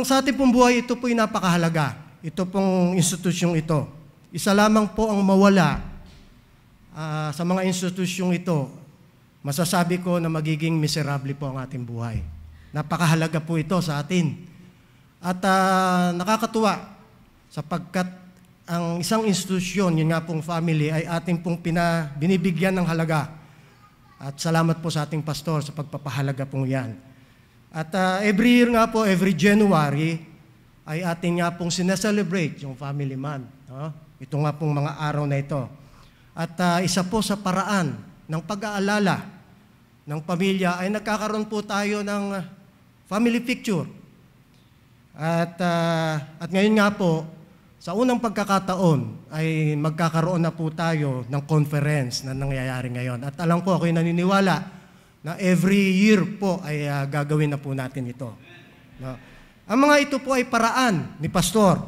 Sa ating pong buhay, ito po'y napakahalaga. Ito pong institusyong ito. Isa lamang po ang mawala sa mga institusyong ito, masasabi ko na magiging miserable po ang ating buhay. Napakahalaga po ito sa atin. At nakakatuwa sapagkat ang isang institusyon, yun nga pong family, ay ating pong binibigyan ng halaga. At salamat po sa ating pastor sa pagpapahalaga pong yan. At every year nga po, every January, ay ating nga pong sineselebrate yung family month. No? Ito nga pong mga araw na ito. At isa po sa paraan ng pag-aalala ng pamilya ay nagkakaroon po tayo ng family picture. At ngayon nga po, sa unang pagkakataon ay magkakaroon na po tayo ng conference na nangyayari ngayon. At alam ko, ako'y naniniwala na every year po ay gagawin na po natin ito. No? Ang mga ito po ay paraan ni Pastor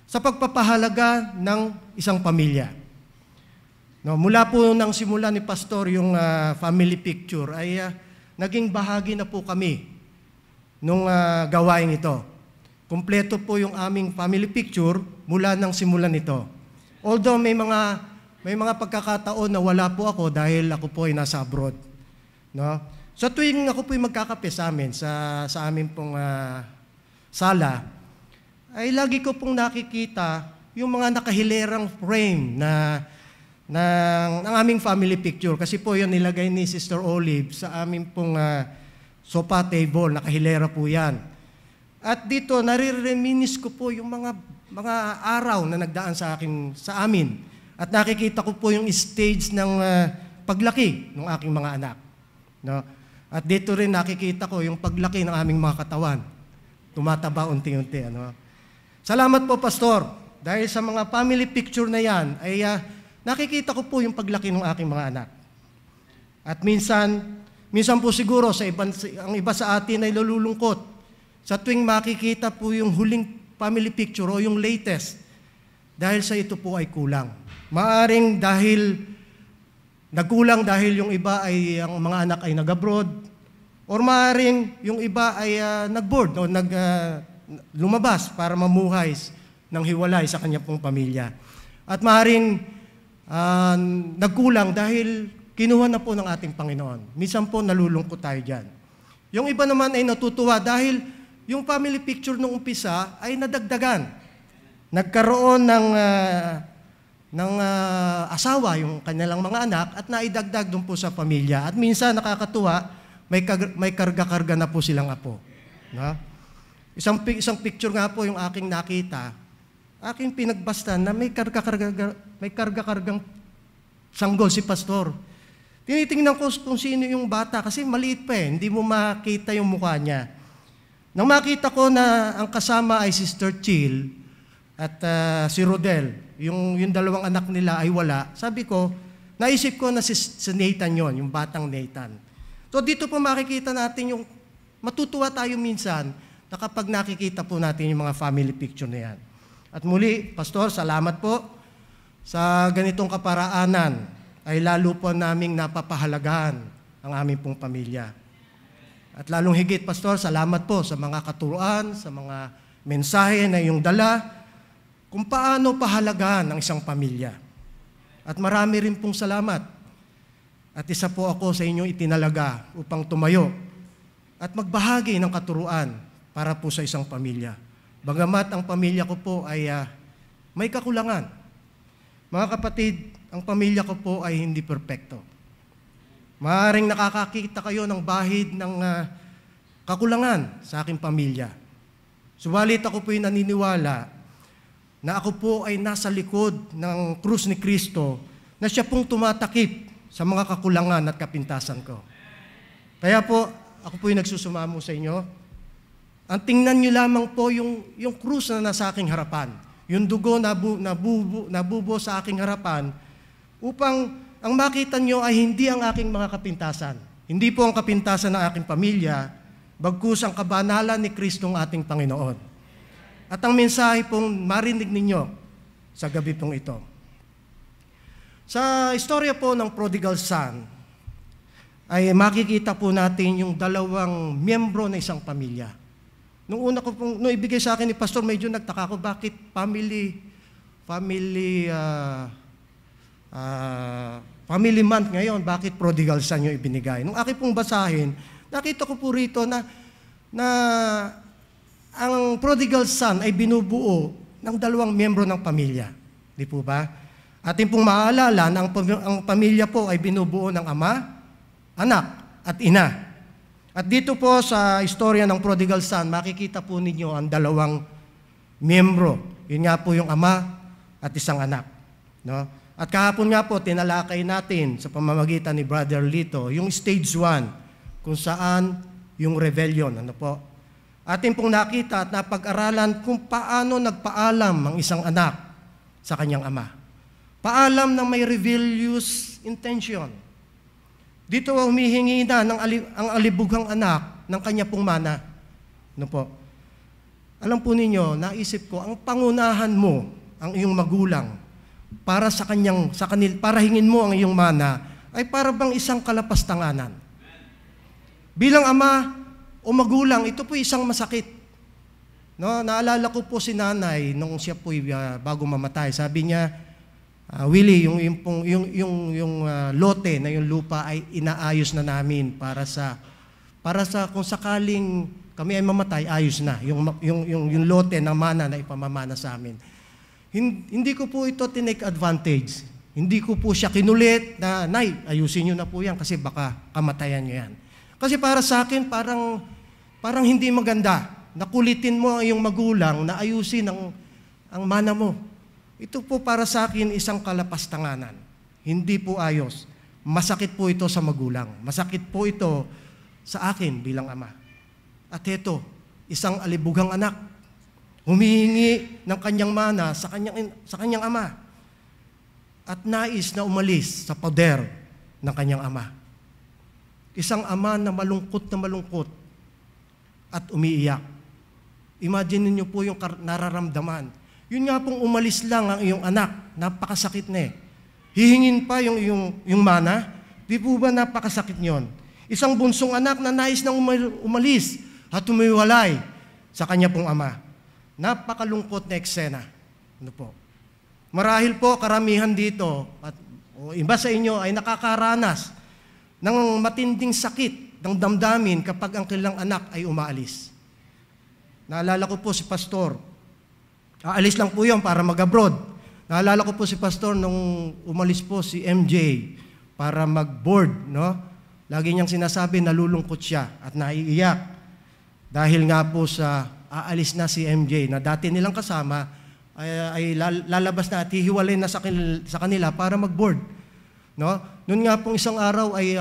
sa pagpapahalaga ng isang pamilya. No, mula po nang simula ni Pastor yung family picture ay naging bahagi na po kami nung gawain ito. Kumpleto po yung aming family picture mula nang simulan nito. Although may mga pagkakataon na wala po ako dahil ako po ay nasa abroad. No? Sa tuwing ako po'y magkakape sa amin, sa amin pong sala, ay lagi ko pong nakikita yung mga nakahilerang frame ng aming family picture. Kasi po yun nilagay ni Sister Olive sa amin pong sofa table, nakahilera po yan. At dito, nare-reminis ko po yung mga araw na nagdaan sa amin. At nakikita ko po yung stage ng paglaki ng aking mga anak. No? At dito rin nakikita ko yung paglaki ng aming mga katawan. Tumataba unti-unti. Ano? Salamat po, Pastor. Dahil sa mga family picture na yan, ay nakikita ko po yung paglaki ng aking mga anak. At minsan po siguro ang iba sa atin ay nalulungkot sa tuwing makikita po yung huling family picture o yung latest. Dahil sa ito po ay kulang. Maaring nagkulang dahil yung iba ay, ang mga anak ay nag-abroad, or maaaring yung iba ay nag-board o lumabas para mamuhay ng hiwalay sa kanya pong pamilya. At maaaring nagkulang dahil kinuha na po ng ating Panginoon. Minsan po nalulungkot tayo dyan. Yung iba naman ay natutuwa dahil yung family picture nung umpisa ay nadagdagan. Nagkaroon ng asawa yung kanilang mga anak at naidagdag doon po sa pamilya. At minsan nakakatuwa, may karga-karga na po silang apo. No? Isang picture nga po yung aking nakita, aking pinagbastan na may karga-kargang sanggol si Pastor. Tinitingnan ko kung sino yung bata kasi maliit pa eh, hindi mo makita yung mukha niya. Nang makita ko na ang kasama ay Sister Chill at si Rodel, yung dalawang anak nila ay wala, sabi ko, naisip ko na si Nathan yon, yung batang Nathan. So dito po makikita natin yung, matutuwa tayo minsan na kapag nakikita po natin yung mga family picture na yan. At muli, Pastor, salamat po sa ganitong kaparaanan ay lalo po naming napapahalagahan ang aming pong pamilya. At lalong higit, Pastor, salamat po sa mga katuruan, sa mga mensahe na iyong dala, kung paano pahalagahan ang isang pamilya. At marami rin pong salamat. At isa po ako sa inyong itinalaga upang tumayo at magbahagi ng katuruan para po sa isang pamilya. Bagamat ang pamilya ko po ay may kakulangan. Mga kapatid, ang pamilya ko po ay hindi perpekto. Maaaring nakakakita kayo ng bahid ng kakulangan sa aking pamilya. Subalit ako po'y naniniwala na ako po ay nasa likod ng krus ni Kristo na siya pong tumatakip sa mga kakulangan at kapintasan ko. Kaya po, ako po'y nagsusumamo sa inyo. Ang tingnan nyo lamang po yung krus na nasa aking harapan, yung dugo na nabubo sa aking harapan, upang ang makita nyo ay hindi ang aking mga kapintasan. Hindi po ang kapintasan ng aking pamilya, bagkus ang kabanalan ni Kristo ang ating Panginoon. At ang mensahe pong marinig ninyo sa gabi pong ito. Sa istorya po ng prodigal son, ay makikita po natin yung dalawang miyembro ng isang pamilya. Nung ibigay sa akin ni Pastor, medyo nagtaka ko, bakit family month ngayon, bakit prodigal son yung ibinigay? Nung aking pong basahin, nakita ko po rito na ang prodigal son ay binubuo ng dalawang miyembro ng pamilya. Di po ba? Atin pong maalala na ang pamilya po ay binubuo ng ama, anak, at ina. At dito po sa istorya ng prodigal son, makikita po ninyo ang dalawang miyembro. Yun nga po yung ama at isang anak. No? At kahapon nga po, tinalakay natin sa pamamagitan ni Brother Lito, yung stage 1, kung saan yung rebellion. Ano po? Atin pong nakita at napag-aralan kung paano nagpaalam ang isang anak sa kanyang ama. Paalam na may rebellious intention. Dito humihingi na ang alibughang anak ng kanya pong mana. Ano po? Alam po ninyo, naisip ko, ang pangunahan mo, ang iyong magulang, para para hingin mo ang iyong mana, ay para bang isang kalapastanganan. Bilang ama o magulang, ito po isang masakit. No, naalala ko po si nanay nung siya po bago mamatay. Sabi niya, Willie, yung lote na yung lupa ay inaayos na namin para sa kung sakaling kami ay mamatay, ayos na yung lote na mana na ipamamana sa amin. Hindi ko po ito tinake advantage. Hindi ko po siya kinulit na, Nay, ayusin niyo na po yan kasi baka kamatayan niyo yan. Kasi para sa akin, parang hindi maganda. Nakulitin mo ang iyong magulang na ayusin ang mana mo. Ito po para sa akin isang kalapastanganan. Hindi po ayos. Masakit po ito sa magulang. Masakit po ito sa akin bilang ama. At ito, isang alibughang anak, humihingi ng kanyang mana sa kanyang ama. At nais na umalis sa poder ng kanyang ama. Isang ama na malungkot at umiiyak. Imagine niyo po yung nararamdaman. Yun nga pong umalis lang ang iyong anak, napakasakit na eh. Hihingin pa yung mana, di po ba napakasakit nyon? Isang bunsong anak na nais nang umalis at umiwalay sa kanya pong ama. Napakalungkot na eksena. Ano po? Marahil po karamihan dito at iba sa inyo ay nakakaranas ng matinding sakit ng damdamin kapag ang kanilang anak ay umaalis. Naalala ko po si Pastor. Aalis lang po yun para mag-abroad. Naalala ko po si Pastor nung umalis po si MJ para mag-board. No? Lagi niyang sinasabi, nalulungkot siya at naiiyak. Dahil nga po sa aalis na si MJ na dati nilang kasama, ay lalabas na at hihiwalay na sa kanila para mag-board. No? Noon nga pong isang araw ay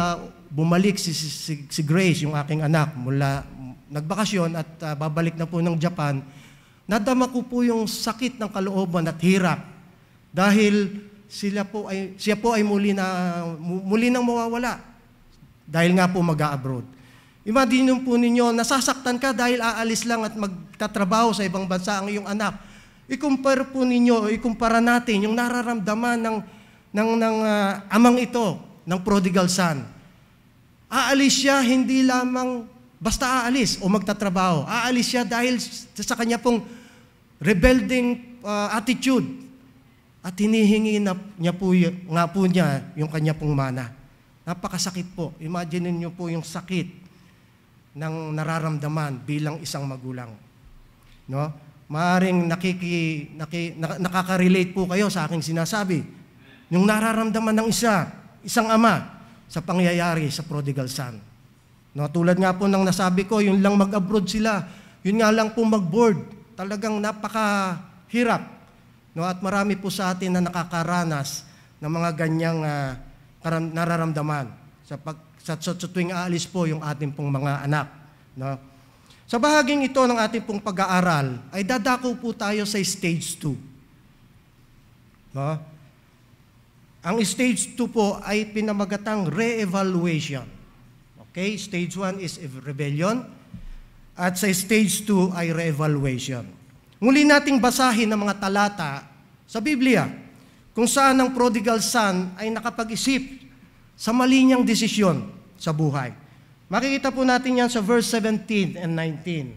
bumalik si Grace, yung aking anak, mula nagbakasyon at babalik na po ng Japan. Nadama ko po yung sakit ng kalooban at hirap dahil siya po ay muli nang mawawala dahil nga po mag-a-abroad. Imagine po ninyo, nasasaktan ka dahil aalis lang at magtatrabaho sa ibang bansa ang iyong anak. Ikumpara natin yung nararamdaman ng amang ito, ng prodigal son. Aalis siya hindi lamang basta aalis o magtatrabaho. Aalis siya dahil sa kanya pong rebelling attitude at hinihingi niya po yung kanya pong mana. Napakasakit po. Imagine niyo po yung sakit ng nararamdaman bilang isang magulang. No? Maaring nakaka-relate po kayo sa aking sinasabi. Yung nararamdaman ng isang ama sa pangyayari sa prodigal son. No, tulad nga po ng nasabi ko, yun lang mag-abroad sila. Yun nga lang po mag-board. Talagang napakahirap. No, at marami po sa atin na nakakaranas ng mga ganyang nararamdaman sa tuwing aalis po yung ating pong mga anak. No? Sa bahaging ito ng ating pong pag-aaral, ay dadako po tayo sa stage 2. No? Ang stage 2 po ay pinamagatang re-evaluation. Okay? Stage 1 is rebellion. At sa stage 2 ay re-evaluation. Muli nating basahin ang mga talata sa Biblia kung saan ang prodigal son ay nakapag-isip sa mali niyang desisyon sa buhay. Makikita po natin yan sa verse 17 and 19.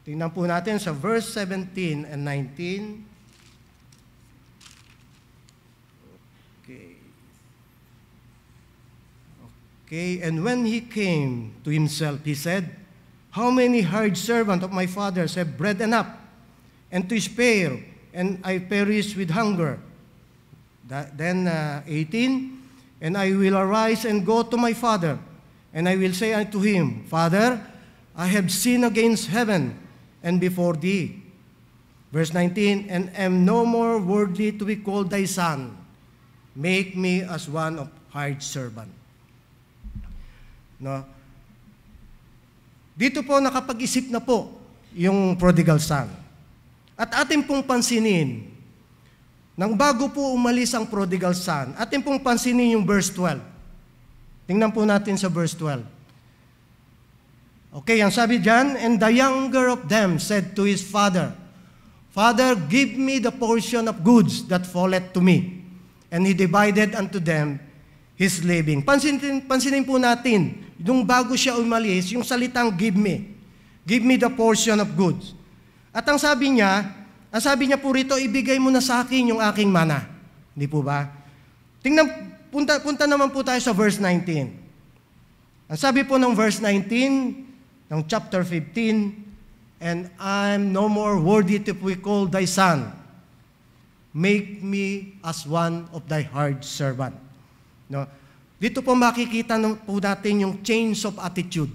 Tingnan po natin sa verse 17 and 19. Okay, and when he came to himself, he said, "How many hired servants of my father's have bread enough, and to spare, and I perish with hunger?" Then 18, "And I will arise and go to my father, and I will say unto him, Father, I have sinned against heaven and before thee." Verse 19, "And am no more worthy to be called thy son. Make me as one of hired servant." No? Dito po nakapag-isip na po yung prodigal son. At atin pong pansinin, nang bago po umalis ang prodigal son, atin pong pansinin yung verse 12. Tingnan po natin sa verse 12. Okay, ang sabi diyan, "And the younger of them said to his father, Father, give me the portion of goods that falleth to me. And he divided unto them his living." Pansinin po natin, nung bago siya umalis, yung salitang give me the portion of goods. At ang sabi niya po rito, ibigay mo na sa akin yung aking mana. Hindi po ba? Punta naman po tayo sa verse 19. Ang sabi po ng verse 19, ng chapter 15, "And I'm no more worthy to be called thy son. Make me as one of thy hired servant." No? Dito po makikita po natin yung change of attitude.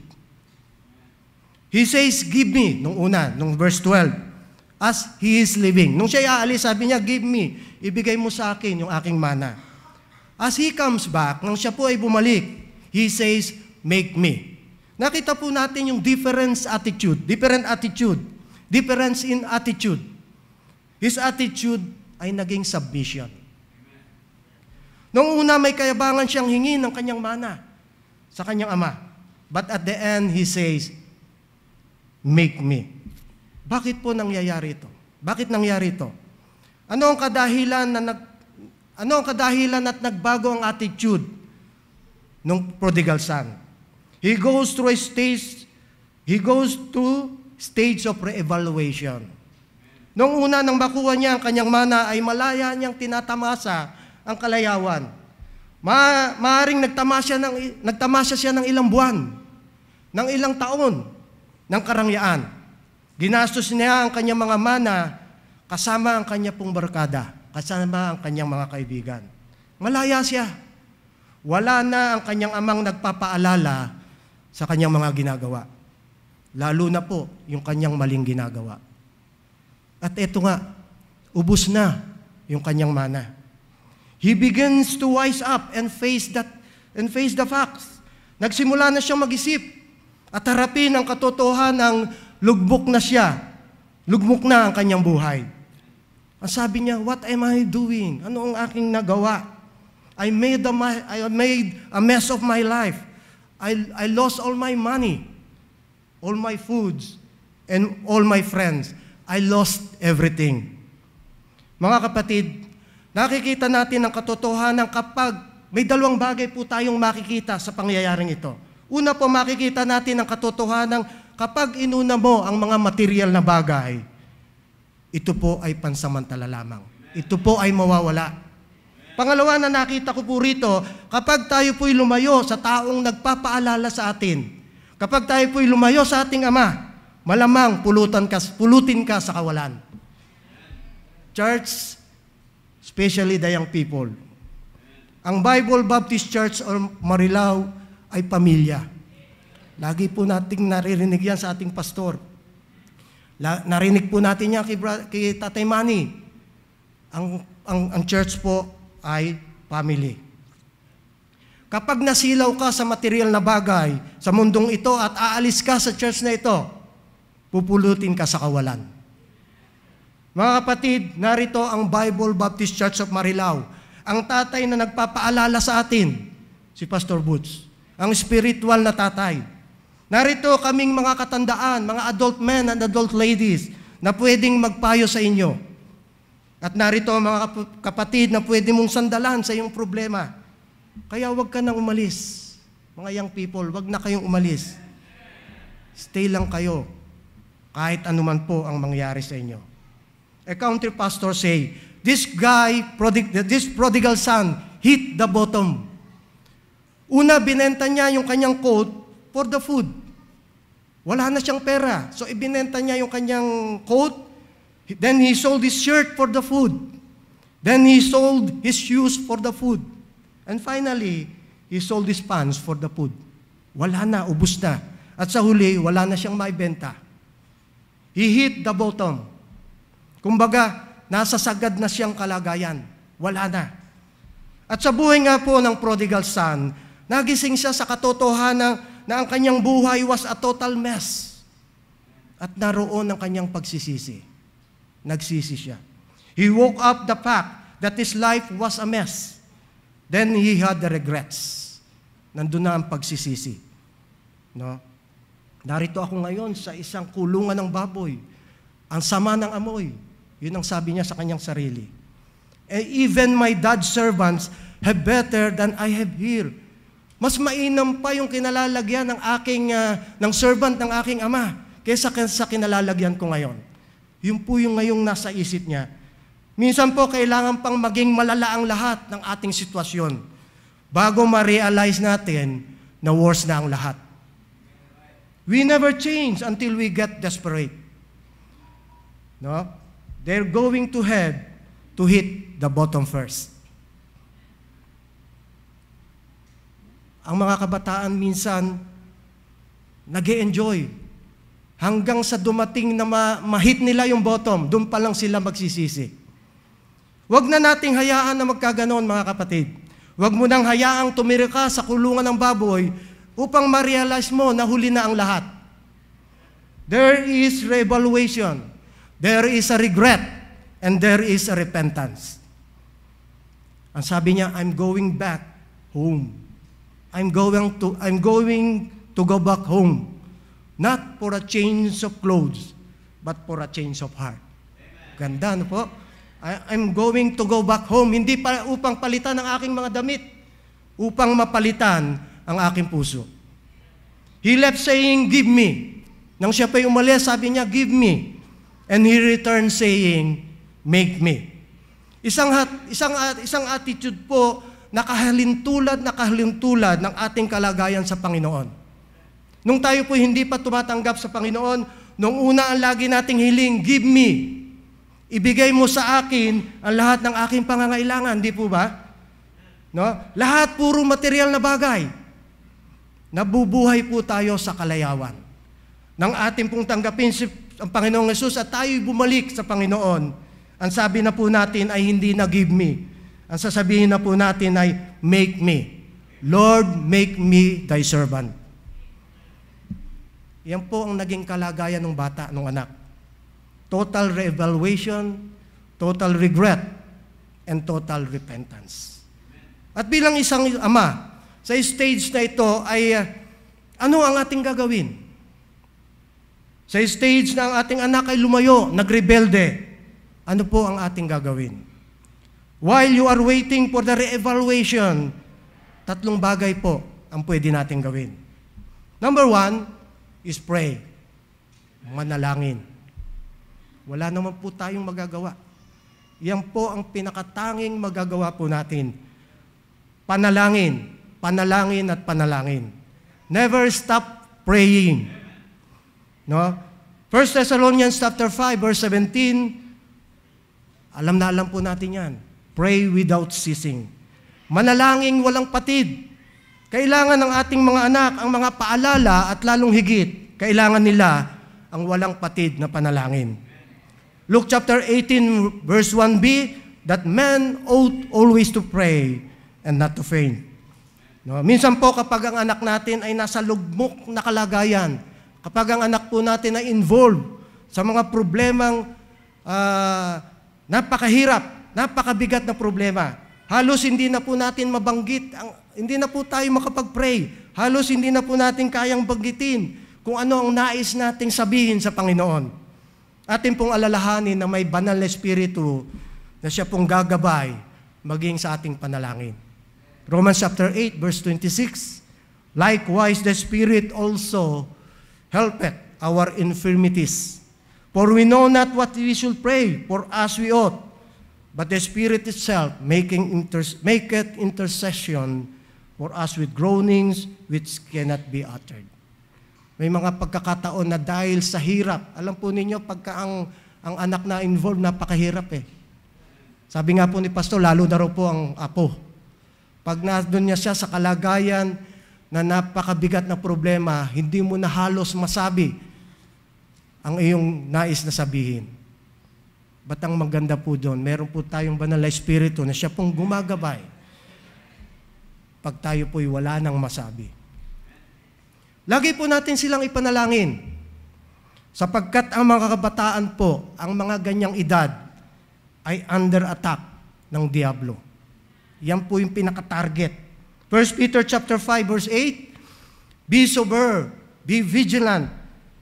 He says, "Give me," nung verse 12, "as he is living." Nung siya aalis, sabi niya, "Give me," ibigay mo sa akin yung aking mana. As he comes back, nung siya po ay bumalik, he says, "Make me." Nakita po natin yung different attitude in attitude. His attitude ay naging submission. Noong una, may kayabangan siyang hingin ng kanyang mana sa kanyang ama. But at the end, he says, "Make me." Bakit po nangyayari ito? Bakit nangyari ito? Ano ang kadahilan at nagbago ang attitude ng prodigal son? He goes to stage of re-evaluation. Noong una, nang makuha niya ang kanyang mana, ay malaya niyang tinatamasa ang kalayawan. Maaring nagtamasya siya ng ilang buwan, ng ilang taon, ng karangyaan. Ginastos niya ang kanyang mga mana kasama ang kanyang pong barkada, kasama ang kanyang mga kaibigan. Malaya siya. Wala na ang kanyang amang nagpapaalala sa kanyang mga ginagawa. Lalo na po yung kanyang maling ginagawa. At eto nga, ubos na yung kanyang mana. He begins to wise up and face the facts. Nagsimula na siyang mag-isip at harapin ang katotohanan ng lugmok na ang kanyang buhay. Ang sabi niya, "What am I doing? Ano ang aking nagawa? I made a mess of my life. I lost all my money, all my foods, and all my friends. I lost everything." Mga kapatid, nakikita natin ang katotohanan kapag may dalawang bagay po tayong makikita sa pangyayaring ito. Una po, makikita natin ang katotohanan kapag inuna mo ang mga material na bagay, ito po ay pansamantala lamang. Ito po ay mawawala. Pangalawa na nakita ko po rito, kapag tayo po'y lumayo sa taong nagpapaalala sa atin, kapag tayo po'y lumayo sa ating Ama, malamang pulutin ka sa kawalan. Church, especially the young people. Ang Bible Baptist Church or Marilao ay pamilya. Lagi po nating naririnig yan sa ating pastor. Narinig po natin yan kay Tatay Manny. Ang church po ay family. Kapag nasilaw ka sa material na bagay sa mundong ito at aalis ka sa church na ito, pupulutin ka sa kawalan. Mga kapatid, narito ang Bible Baptist Church of Marilao. Ang tatay na nagpapaalala sa atin, si Pastor Boots. Ang spiritual na tatay. Narito kaming mga katandaan, mga adult men and adult ladies na pwedeng magpayo sa inyo. At narito ang mga kapatid na pwede mong sandalan sa iyong problema. Kaya huwag ka nang umalis. Mga young people, huwag na kayong umalis. Stay lang kayo kahit anuman po ang mangyari sa inyo. A country pastor say, this prodigal son hit the bottom. Una, binenta niya yung kanyang coat for the food. Wala na siyang pera. So, ibinenta niya yung kanyang coat. Then, he sold his shirt for the food. Then, he sold his shoes for the food. And finally, he sold his pants for the food. Wala na, ubus na. At sa huli, wala na siyang maibenta. He hit the bottom. Kumbaga, nasa sagad na siyang kalagayan. Wala na. At sa buhay nga po ng prodigal son, nagising siya sa katotohanan na ang kanyang buhay was a total mess. At naroon ang kanyang pagsisisi. Nagsisi siya. He woke up the fact that his life was a mess. Then he had the regrets. Nandun na ang pagsisisi. No? Narito ako ngayon sa isang kulungan ng baboy. Ang sama ng amoy. Yun ang sabi niya sa kanyang sarili. Even my dad's servants have better than I have here. Mas mainam pa yung kinalalagyan ng servant ng aking ama kaysa sa kinalalagyan ko ngayon. Yun po yung ngayong nasa isip niya. Minsan po kailangan pang maging malala ang lahat ng ating sitwasyon bago ma-realize natin na worse na ang lahat. We never change until we get desperate. No? They're going to hit the bottom first. Ang mga kabataan minsan nag-e-enjoy hanggang sa dumating na ma-hit nila yung bottom, doon pa lang sila magsisisi. Huwag na nating hayaan na magkaganon, mga kapatid. Huwag mo nang hayaang tumira ka sa kulungan ng baboy upang ma-realize mo na huli na ang lahat. There is reevaluation, there is a regret, and there is a repentance. Ang sabi niya, I'm going back home. I'm going to go back home. Not for a change of clothes, but for a change of heart. Ganda, no po? I'm going to go back home, hindi pa upang palitan ang aking mga damit, upang mapalitan ang aking puso. He left saying, give me. Nang siya pa'y umalis, sabi niya, give me. And he returned saying, make me. Isang attitude po, nakahalintulad ng ating kalagayan sa Panginoon. Nung tayo po hindi pa tumatanggap sa Panginoon, nung una ang lagi nating hiling, give me. Ibigay mo sa akin ang lahat ng aking pangangailangan, di po ba? No? Lahat puro material na bagay. Nabubuhay po tayo sa kalayawan. Nang ating pong tanggapin ang Panginoong Hesus at tayo'y bumalik sa Panginoon, ang sabi na po natin ay hindi na give me. Ang sasabihin na po natin ay make me. Lord, make me thy servant. Yan po ang naging kalagayan ng bata, ng anak. Total re-evaluation, total regret, and total repentance. At bilang isang ama, sa stage na ito ay ano ang ating gagawin? Sa stage na ang ating anak ay lumayo, nagrebelde, ano po ang ating gagawin? While you are waiting for the re-evaluation, tatlong bagay po ang pwede nating gawin. Number 1 is pray. Manalangin. Wala naman po tayong magagawa. Yan po ang pinakatanging magagawa po natin. Panalangin, panalangin at panalangin. Never stop praying. No? 1 Thessalonians chapter 5 verse 17, alam na alam po natin yan. Pray without ceasing. Manalangin walang patid. Kailangan ng ating mga anak ang mga paalala at lalong higit, kailangan nila ang walang patid na panalangin. Luke chapter 18 verse 1b, that man ought always to pray and not to faint. No? Minsan po kapag ang anak natin ay nasa lugmok na kalagayan, kapag ang anak po natin ay involved sa mga problemang napakahirap, napakabigat na problema, halos hindi na po natin mabanggit, hindi na po tayo makapag-pray, halos hindi na po natin kayang banggitin kung ano ang nais nating sabihin sa Panginoon. Atin pong alalahanin na may banal na Espiritu na siya pong gagabay maging sa ating panalangin. Romans chapter 8 verse 26, likewise the Spirit also helpeth our infirmities. For we know not what we should pray for as we ought, but the Spirit itself maketh intercession for us with groanings which cannot be uttered. May mga pagkakataon na dahil sa hirap, alam po ninyo, pagka ang anak na involved, napakahirap eh. Sabi nga po ni Pastor, lalo na raw po ang apo. Pag nandun niya siya sa kalagayan na napakabigat na problema, hindi mo na halos masabi ang iyong nais na sabihin. Ba't ang maganda po doon? Meron po tayong banal na Espiritu na siya pong gumagabay pag tayo po'y wala nang masabi. Lagi po natin silang ipanalangin sapagkat ang mga kabataan po, ang mga ganyang edad ay under attack ng diablo. Yan po yung pinaka-target. 1 Peter chapter 5 verse 8, be sober, be vigilant,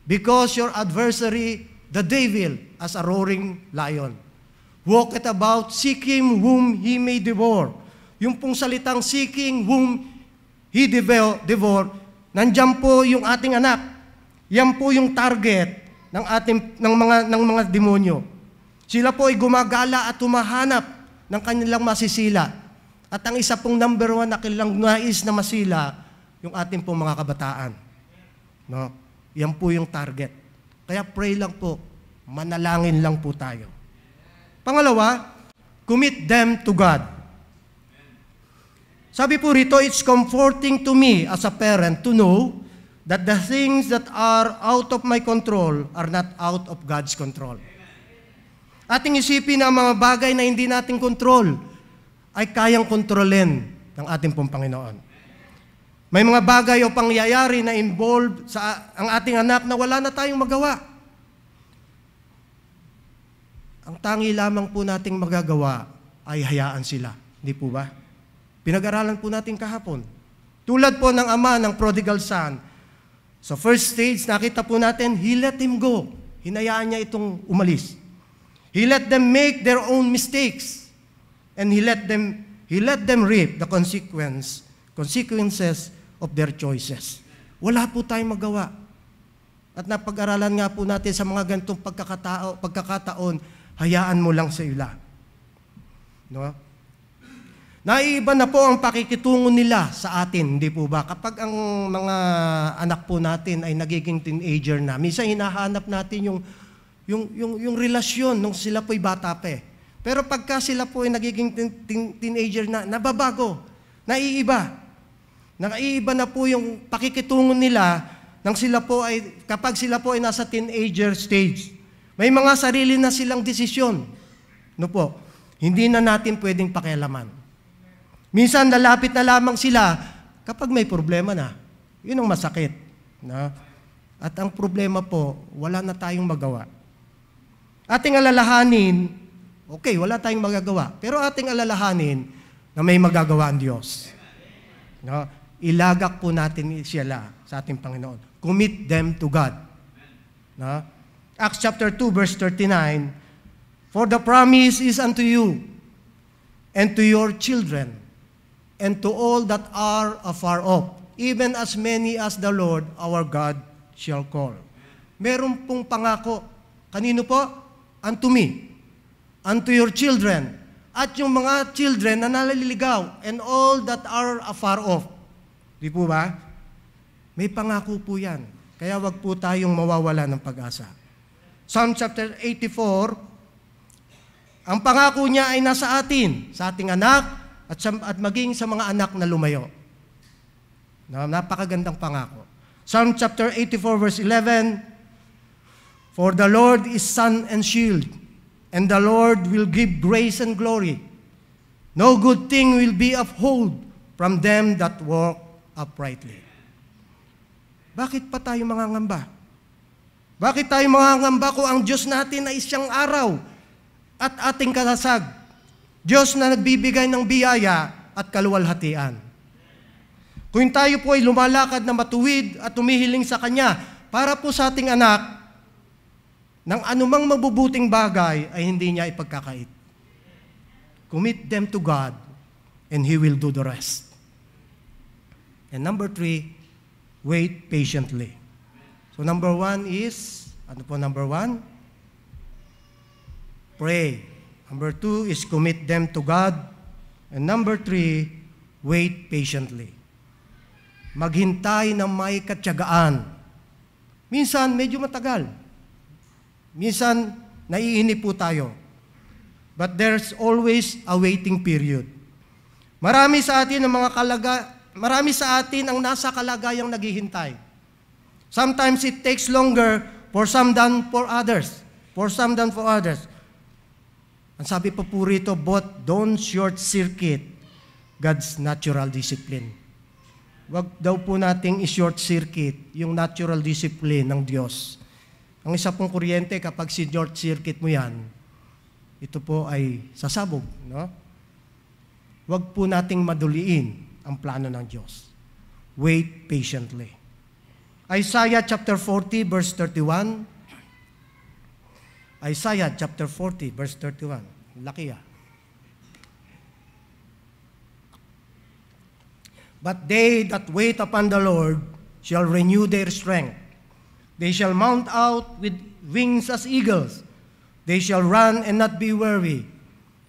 because your adversary, the devil, as a roaring lion, walketh about seeking whom he may devour. Yung pong salitang seeking whom he devour, nandyan po yung ating anak. Yan po yung target ng mga demonyo. Sila po ay gumagala at humahanap ng kanilang masisila. At ang isa pong number 1 na kanilang nais na masila, yung ating pong mga kabataan. No? Yan po yung target. Kaya pray lang po, manalangin lang po tayo. Pangalawa, commit them to God. Sabi po rito, it's comforting to me as a parent to know that the things that are out of my control are not out of God's control. Ating isipin na mga bagay na hindi natin control ay kayang kontrolin ng ating pong Panginoon. May mga bagay o pangyayari na involved sa ang ating anak na wala na tayong magawa. Ang tangi lamang po nating magagawa ay hayaan sila. Hindi po ba? Pinag-aralan po natin kahapon. Tulad po ng ama ng prodigal son. Sa first stage, nakita po natin, he let him go. Hinayaan niya itong umalis. He let them make their own mistakes. And he let them reap the consequences of their choices. Wala po tayong magawa. At napag-aralan nga po natin sa mga ganitong pagkakataon, hayaan mo lang sa ila. No? Naiiba na po ang pakikitungo nila sa atin, hindi po ba? Kapag ang mga anak po natin ay nagiging teenager na, minsan hinahanap natin yung relasyon nung sila po'y bata pa eh. Pero pagka sila po ay nagiging teenager na, nababago, naiiba. Naiiba na po yung pakikitungo nila kapag sila po ay nasa teenager stage. May mga sarili na silang desisyon. No po, hindi na natin pwedeng pakialaman. Minsan lalapit na lamang sila kapag may problema na. Yun ang masakit. No? At ang problema po, wala na tayong magawa. Ating alalahanin, okay, wala tayong magagawa. Pero ating alalahanin na may magagawa ang Diyos. No? Ilagak po natin sila sa ating Panginoon. Commit them to God. No? Acts chapter 2 verse 39, for the promise is unto you and to your children and to all that are afar off, even as many as the Lord our God shall call. Meron pong pangako. Kanino po? Unto me, unto your children, at yung mga children na naliligaw, and all that are afar off. Di po ba? May pangako po yan. Kaya wag po tayong mawawala ng pag-asa. Psalm chapter 84, ang pangako niya ay nasa atin, sa ating anak, at maging sa mga anak na lumayo. Napakagandang pangako. Psalm chapter 84 verse 11, for the Lord is sun and shield, and the Lord will give grace and glory. No good thing will be withheld from them that walk uprightly. Bakit pa tayo mangangamba? Bakit tayo mangangamba kung ang Diyos natin ay siyang araw at ating kalasag? Diyos na nagbibigay ng biyaya at kaluwalhatian. Kung tayo po ay lumalakad na matuwid at tumihiling sa Kanya para po sa ating anak, ng anumang mabubuting bagay ay hindi niya ipagkakait. Commit them to God and He will do the rest. And number 3, wait patiently. So number 1 is, ano po number 1? pray. Number 2 is commit them to God. And number 3, wait patiently. Maghintay ng may katyagaan. Minsan, medyo matagal. Minsan, naiinip po tayo. But there's always a waiting period. Marami sa atin ang nasa kalagayang naghihintay. Sometimes it takes longer for some than for others. Ang sabi pa po rito, but don't short-circuit God's natural discipline. Wag daw po nating i-short-circuit yung natural discipline ng Diyos. Ang isa pong kuryente, kapag si-short-circuit mo yan, ito po ay sasabog, no? Wag po nating maduliin ang plano ng Diyos. Wait patiently. Isaiah chapter 40 verse 31. Isaiah chapter 40 verse 31. Laki ah. But they that wait upon the Lord shall renew their strength. They shall mount out with wings as eagles. They shall run and not be weary,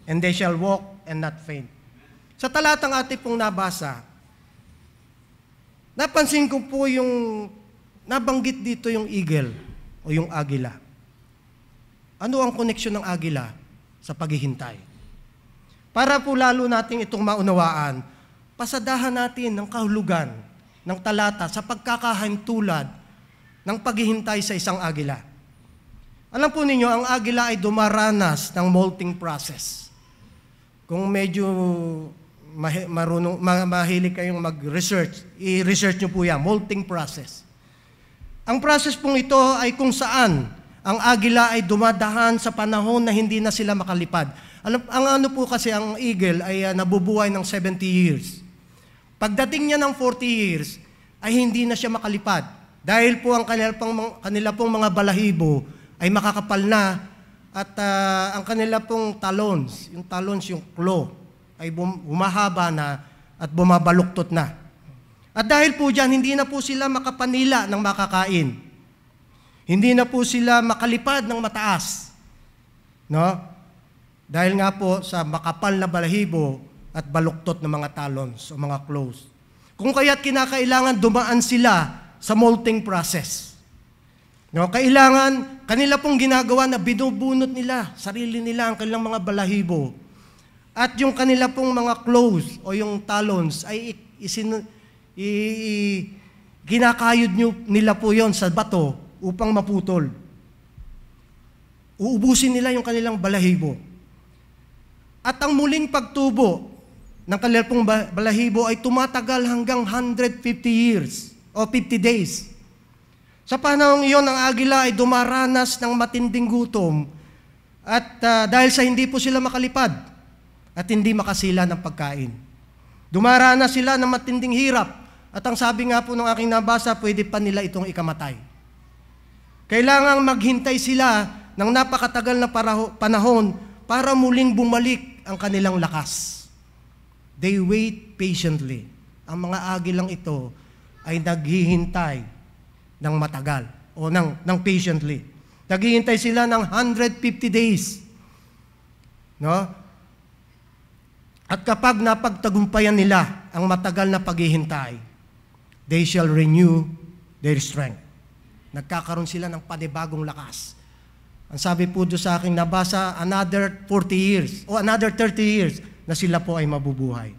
and they shall walk and not faint. Sa talatang ating pong nabasa, napansin ko po yung nabanggit dito yung eagle o yung agila. Ano ang koneksyon ng agila sa paghihintay? Para po lalo natin itong maunawaan, pasadahan natin ng kahulugan ng talata sa pagkakahintulad ng paghihintay sa isang agila. Alam po ninyo, ang agila ay dumaranas ng molting process. Kung medyo mahilig kayong mag-research, i-research nyo po yan, molting process. Ang process pong ito ay kung saan ang agila ay dumadahan sa panahon na hindi na sila makalipad. Ang ano po kasi, ang eagle ay nabubuhay ng 70 years. Pagdating niya ng 40 years, ay hindi na siya makalipad. Dahil po ang kanila pong mga balahibo ay makakapal na at ang kanila pong talons, yung claw, ay humahaba na at bumabaluktot na. At dahil po dyan, hindi na po sila makapanila ng makakain. Hindi na po sila makalipad ng mataas. No? Dahil nga po sa makapal na balahibo at baluktot ng mga talons o mga claws. Kung kaya't kinakailangan dumaan sila sa molting process. No? Kailangan, kanila pong ginagawa na binubunot nila, sarili nila ang kanilang mga balahibo. At yung kanila pong mga claws o yung talons ay ginakayod nila po yon sa bato upang maputol. Uubusin nila yung kanilang balahibo. At ang muling pagtubo ng kanilang pong balahibo ay tumatagal hanggang 150 years o 50 days. Sa panahong iyon, ang agila ay dumaranas ng matinding gutom at dahil sa hindi po sila makalipad at hindi makasila ng pagkain. Dumaranas sila ng matinding hirap at ang sabi nga po ng aking nabasa, pwede pa nila itong ikamatay. Kailangang maghintay sila ng napakatagal na panahon para muling bumalik ang kanilang lakas. They wait patiently. Ang mga agilang ito ay naghihintay ng matagal o ng patiently. Naghihintay sila ng 150 days. No? At kapag napagtagumpayan nila ang matagal na paghihintay, they shall renew their strength. Nagkakaroon sila ng panibagong lakas. Ang sabi po doon sa aking nabasa, another 40 years o another 30 years na sila po ay mabubuhay.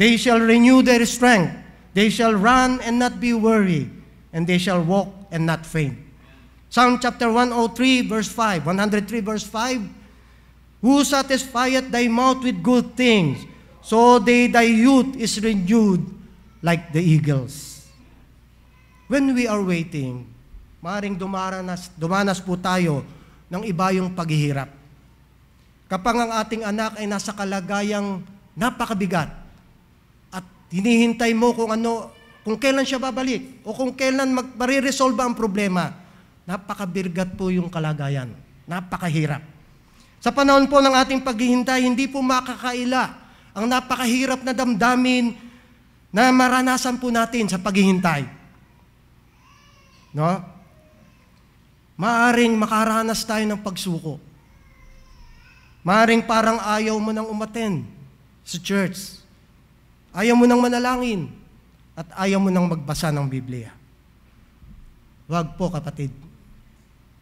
They shall renew their strength. They shall run and not be weary, and they shall walk and not faint. Psalm chapter 103 verse 5, 103 verse 5, who satisfieth thy mouth with good things, so thy youth is renewed like the eagles. When we are waiting, maaaring dumanas po tayo ng iba yung paghihirap. Kapag ang ating anak ay nasa kalagayang napakabigat at hinihintay mo kung kailan siya babalik o kung kailan mariresolve ang problema, napakabirgat po yung kalagayan. Napakahirap. Sa panahon po ng ating paghihintay, hindi po makakaila ang napakahirap na damdamin na maranasan po natin sa paghihintay. No? Maaring makaranas tayo ng pagsuko. Maaring parang ayaw mo nang umattend sa church. Ayaw mo nang manalangin. At ayaw mo nang magbasa ng Biblia. Wag po, kapatid.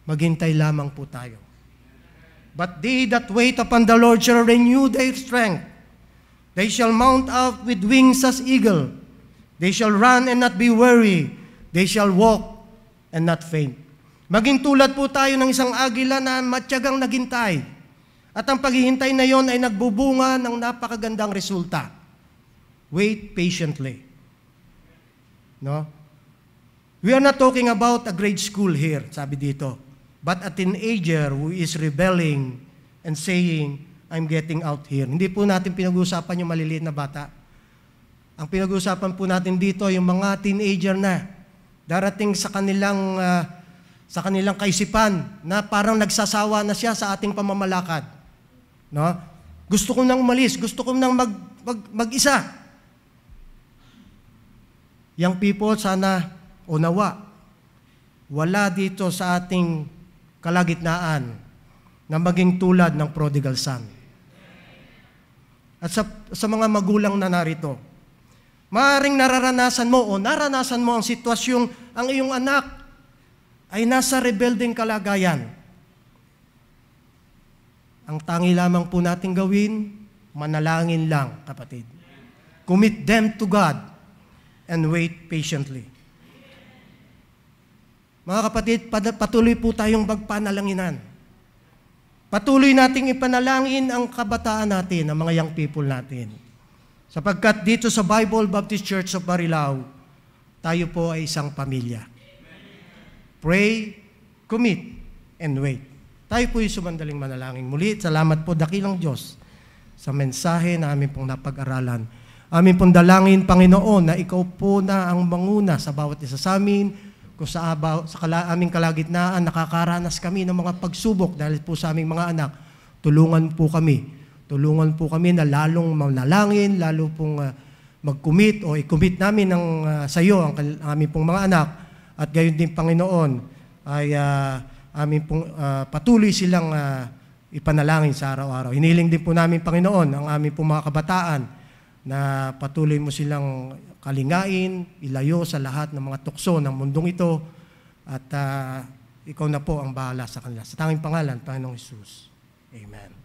Maghintay lamang po tayo. But they that wait upon the Lord shall renew their strength. They shall mount up with wings as eagle. They shall run and not be weary. They shall walk and not faint. Maging tulad po tayo ng isang agila na matyagang naghintay. At ang paghihintay na yon ay nagbubunga ng napakagandang resulta. Wait patiently. No? We are not talking about a grade school here, sabi dito. But a teenager who is rebelling and saying, I'm getting out here. Hindi po natin pinag-uusapan yung maliliit na bata. Ang pinag-uusapan po natin dito, yung mga teenager na darating sa kanilang kaisipan na parang nagsasawa na siya sa ating pamamalakad. No? Gusto ko nang umalis, gusto ko nang mag-isa. Young people, sana unawa. Wala dito sa ating kalagitnaan na maging tulad ng prodigal son. At sa mga magulang na narito, maaaring nararanasan mo ang sitwasyong ang iyong anak ay nasa rebelding kalagayan. Ang tangi lamang po natin gawin, manalangin lang, kapatid. Commit them to God and wait patiently. Mga kapatid, patuloy po tayong magpanalanginan. Patuloy nating ipanalangin ang kabataan natin, ang mga young people natin. Sapagkat dito sa Bible Baptist Church of Marilao, tayo po ay isang pamilya. Pray, commit, and wait. Tayo po yung sumandaling manalangin. Muli, salamat po dakilang Diyos sa mensahe na amin pong napag-aralan. Amin pong dalangin, Panginoon, na ikaw po na ang manguna sa bawat isa sa amin, kung sa aming kalagitnaan, nakakaranas kami ng mga pagsubok dahil po sa aming mga anak, tulungan po kami. Tulungan po kami na lalong manalangin, lalo pong mag-commit o i-commit namin sa iyo ang aming pong mga anak. At gayon din, Panginoon, ay amin pong patuloy silang ipanalangin sa araw-araw. Hiniling din po namin, Panginoon, ang aming pong mga kabataan na patuloy mo silang kalingain, ilayo sa lahat ng mga tukso ng mundong ito at ikaw na po ang bahala sa kanila. Sa tanging pangalan, Panginoong Hesus. Amen.